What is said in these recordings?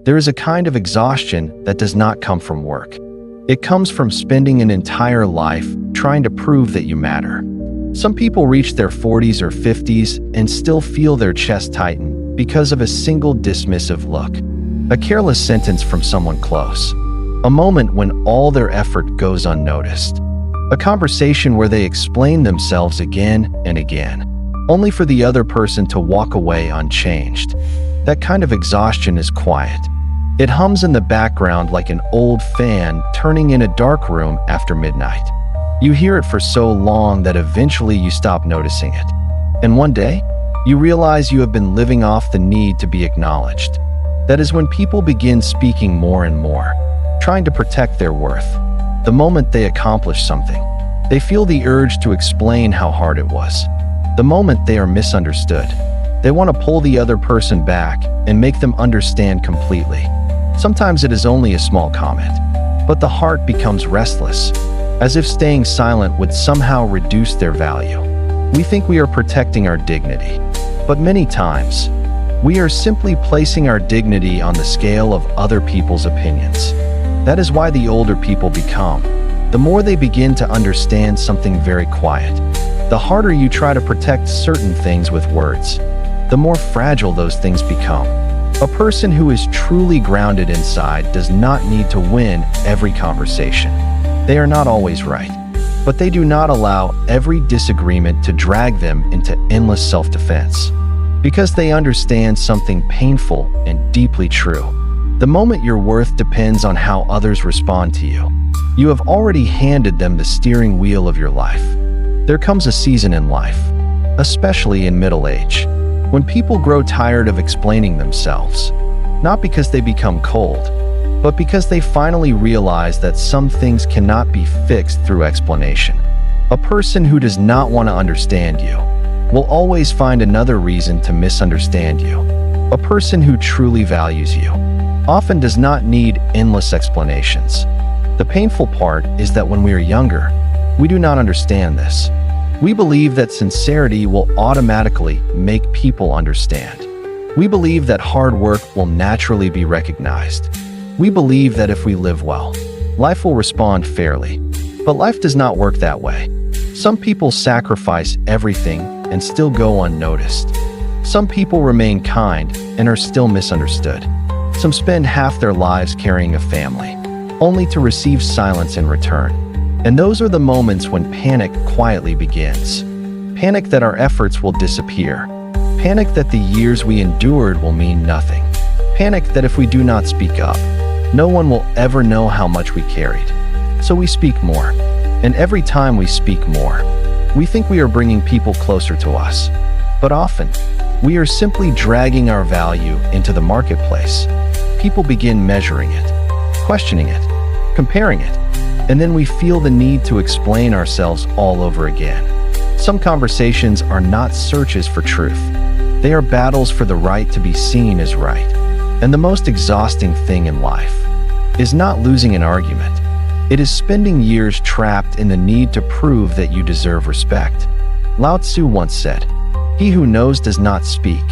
There is a kind of exhaustion that does not come from work. It comes from spending an entire life trying to prove that you matter. Some people reach their 40s or 50s and still feel their chest tighten because of a single dismissive look, a careless sentence from someone close, a moment when all their effort goes unnoticed, a conversation where they explain themselves again and again, only for the other person to walk away unchanged. That kind of exhaustion is quiet. It hums in the background like an old fan turning in a dark room after midnight. You hear it for so long that eventually you stop noticing it. And one day, you realize you have been living off the need to be acknowledged. That is when people begin speaking more and more, trying to protect their worth. The moment they accomplish something, they feel the urge to explain how hard it was. The moment they are misunderstood, they want to pull the other person back and make them understand completely. Sometimes it is only a small comment, but the heart becomes restless, as if staying silent would somehow reduce their value. We think we are protecting our dignity, but many times, we are simply placing our dignity on the scale of other people's opinions. That is why the older people become, the more they begin to understand something very quiet. The harder you try to protect certain things with words, the more fragile those things become. A person who is truly grounded inside does not need to win every conversation. They are not always right, but they do not allow every disagreement to drag them into endless self-defense, because they understand something painful and deeply true. The moment your worth depends on how others respond to you, you have already handed them the steering wheel of your life. There comes a season in life, especially in middle age, when people grow tired of explaining themselves, not because they become cold, but because they finally realize that some things cannot be fixed through explanation. A person who does not want to understand you will always find another reason to misunderstand you. A person who truly values you often does not need endless explanations. The painful part is that when we are younger, we do not understand this. We believe that sincerity will automatically make people understand. We believe that hard work will naturally be recognized. We believe that if we live well, life will respond fairly. But life does not work that way. Some people sacrifice everything and still go unnoticed. Some people remain kind and are still misunderstood. Some spend half their lives carrying a family, only to receive silence in return. And those are the moments when panic quietly begins. Panic that our efforts will disappear. Panic that the years we endured will mean nothing. Panic that if we do not speak up, no one will ever know how much we carried. So we speak more. And every time we speak more, we think we are bringing people closer to us. But often, we are simply dragging our value into the marketplace. People begin measuring it, questioning it, comparing it, and then we feel the need to explain ourselves all over again. Some conversations are not searches for truth. They are battles for the right to be seen as right. And the most exhausting thing in life is not losing an argument. It is spending years trapped in the need to prove that you deserve respect. Lao Tzu once said, "He who knows does not speak.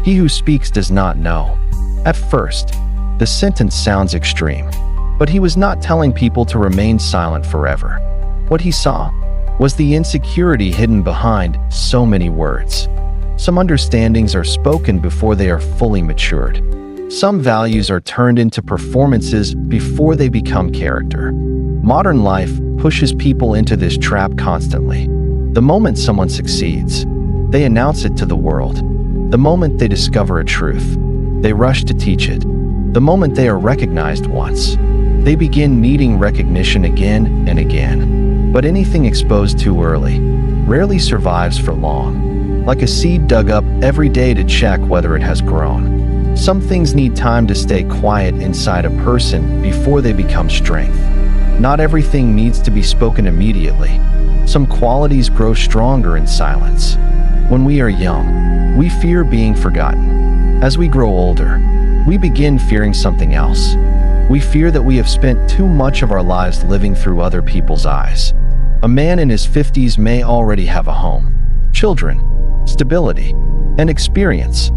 He who speaks does not know." At first, the sentence sounds extreme, but he was not telling people to remain silent forever. What he saw was the insecurity hidden behind so many words. Some understandings are spoken before they are fully matured. Some values are turned into performances before they become character. Modern life pushes people into this trap constantly. The moment someone succeeds, they announce it to the world. The moment they discover a truth, they rush to teach it. The moment they are recognized once, they begin needing recognition again and again. But anything exposed too early rarely survives for long. Like a seed dug up every day to check whether it has grown. Some things need time to stay quiet inside a person before they become strength. Not everything needs to be spoken immediately. Some qualities grow stronger in silence. When we are young, we fear being forgotten. As we grow older, we begin fearing something else. We fear that we have spent too much of our lives living through other people's eyes. A man in his 50s may already have a home, children, stability, and experience.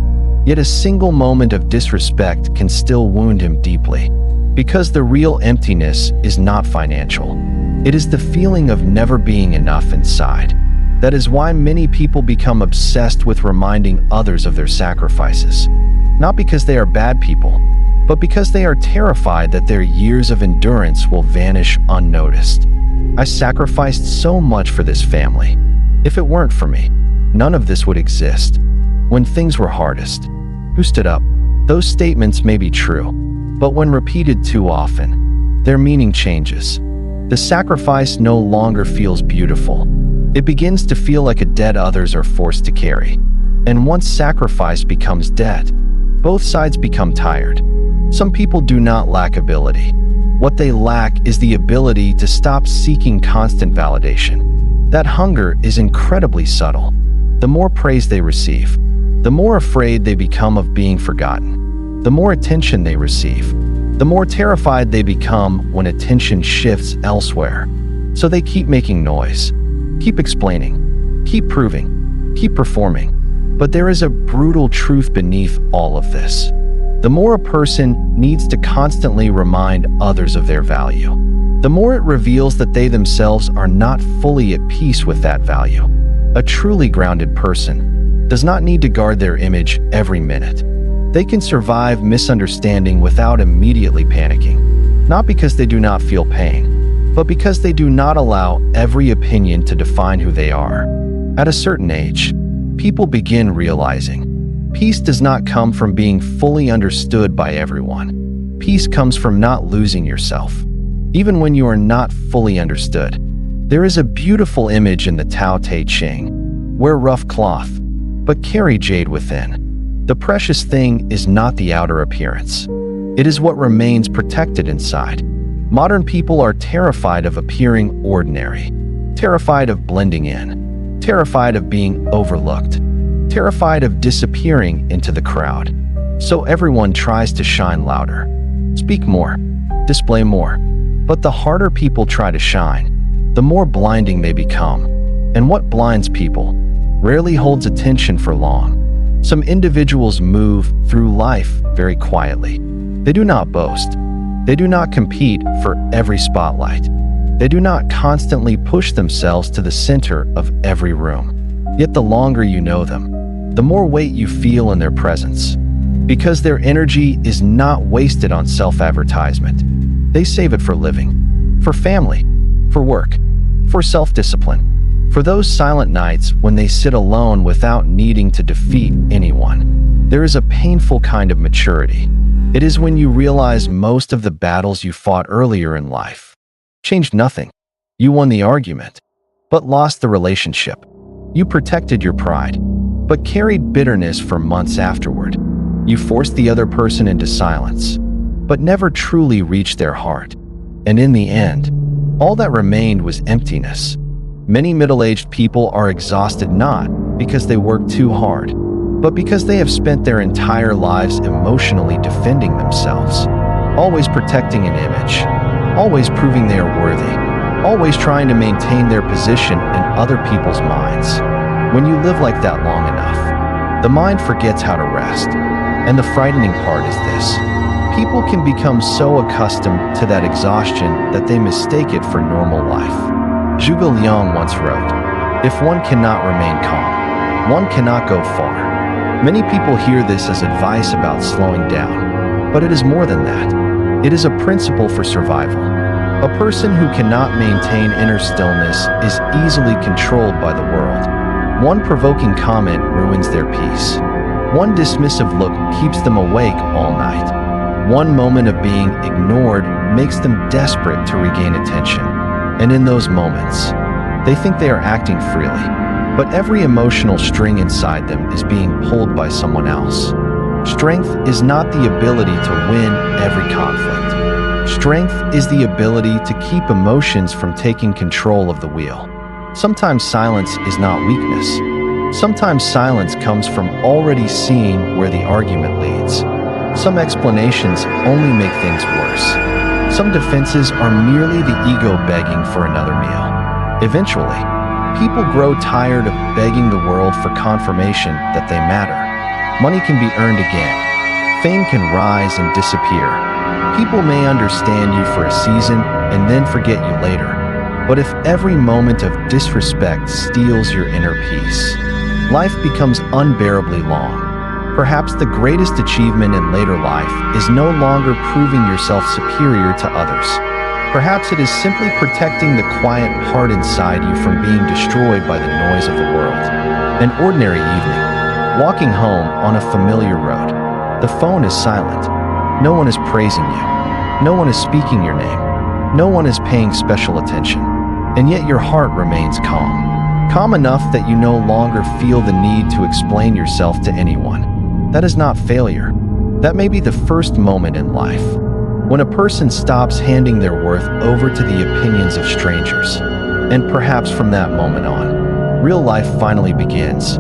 Yet a single moment of disrespect can still wound him deeply. Because the real emptiness is not financial. It is the feeling of never being enough inside. That is why many people become obsessed with reminding others of their sacrifices. Not because they are bad people, but because they are terrified that their years of endurance will vanish unnoticed. I sacrificed so much for this family. If it weren't for me, none of this would exist. When things were hardest, who stood up? Those statements may be true, but when repeated too often, their meaning changes. The sacrifice no longer feels beautiful. It begins to feel like a debt others are forced to carry. And once sacrifice becomes debt, both sides become tired. Some people do not lack ability. What they lack is the ability to stop seeking constant validation. That hunger is incredibly subtle. The more praise they receive, the more afraid they become of being forgotten. The more attention they receive, the more terrified they become when attention shifts elsewhere. So they keep making noise, keep explaining, keep proving, keep performing. But there is a brutal truth beneath all of this. The more a person needs to constantly remind others of their value, the more it reveals that they themselves are not fully at peace with that value. A truly grounded person does not need to guard their image every minute. They can survive misunderstanding without immediately panicking, not because they do not feel pain, but because they do not allow every opinion to define who they are. At a certain age, people begin realizing peace does not come from being fully understood by everyone. Peace comes from not losing yourself, even when you are not fully understood. There is a beautiful image in the Tao Te Ching: wear rough cloth, but carry jade within. The precious thing is not the outer appearance. It is what remains protected inside. Modern people are terrified of appearing ordinary, terrified of blending in, terrified of being overlooked, terrified of disappearing into the crowd. So everyone tries to shine louder, speak more, display more. But the harder people try to shine, the more blinding they become. And what blinds people rarely holds attention for long. Some individuals move through life very quietly. They do not boast. They do not compete for every spotlight. They do not constantly push themselves to the center of every room. Yet the longer you know them, the more weight you feel in their presence. Because their energy is not wasted on self-advertisement. They save it for living, for family, for work, for self-discipline. For those silent nights when they sit alone without needing to defeat anyone. There is a painful kind of maturity. It is when you realize most of the battles you fought earlier in life changed nothing. You won the argument, but lost the relationship. You protected your pride, but carried bitterness for months afterward. You forced the other person into silence, but never truly reached their heart. And in the end, all that remained was emptiness. Many middle-aged people are exhausted not because they work too hard, but because they have spent their entire lives emotionally defending themselves, always protecting an image, always proving they are worthy, always trying to maintain their position in other people's minds. When you live like that long enough, the mind forgets how to rest. And the frightening part is this: people can become so accustomed to that exhaustion that they mistake it for normal life. Zhuge Liang once wrote, "If one cannot remain calm, one cannot go far." Many people hear this as advice about slowing down, but it is more than that. It is a principle for survival. A person who cannot maintain inner stillness is easily controlled by the world. One provoking comment ruins their peace. One dismissive look keeps them awake all night. One moment of being ignored makes them desperate to regain attention. And in those moments, they think they are acting freely, but every emotional string inside them is being pulled by someone else. Strength is not the ability to win every conflict. Strength is the ability to keep emotions from taking control of the wheel. Sometimes silence is not weakness. Sometimes silence comes from already seeing where the argument leads. Some explanations only make things worse. Some defenses are merely the ego begging for another meal. Eventually, people grow tired of begging the world for confirmation that they matter. Money can be earned again. Fame can rise and disappear. People may understand you for a season and then forget you later. But if every moment of disrespect steals your inner peace, life becomes unbearably long. Perhaps the greatest achievement in later life is no longer proving yourself superior to others. Perhaps it is simply protecting the quiet part inside you from being destroyed by the noise of the world. An ordinary evening, walking home on a familiar road. The phone is silent. No one is praising you. No one is speaking your name. No one is paying special attention. And yet your heart remains calm. Calm enough that you no longer feel the need to explain yourself to anyone. That is not failure. That may be the first moment in life, when a person stops handing their worth over to the opinions of strangers. And perhaps from that moment on, real life finally begins.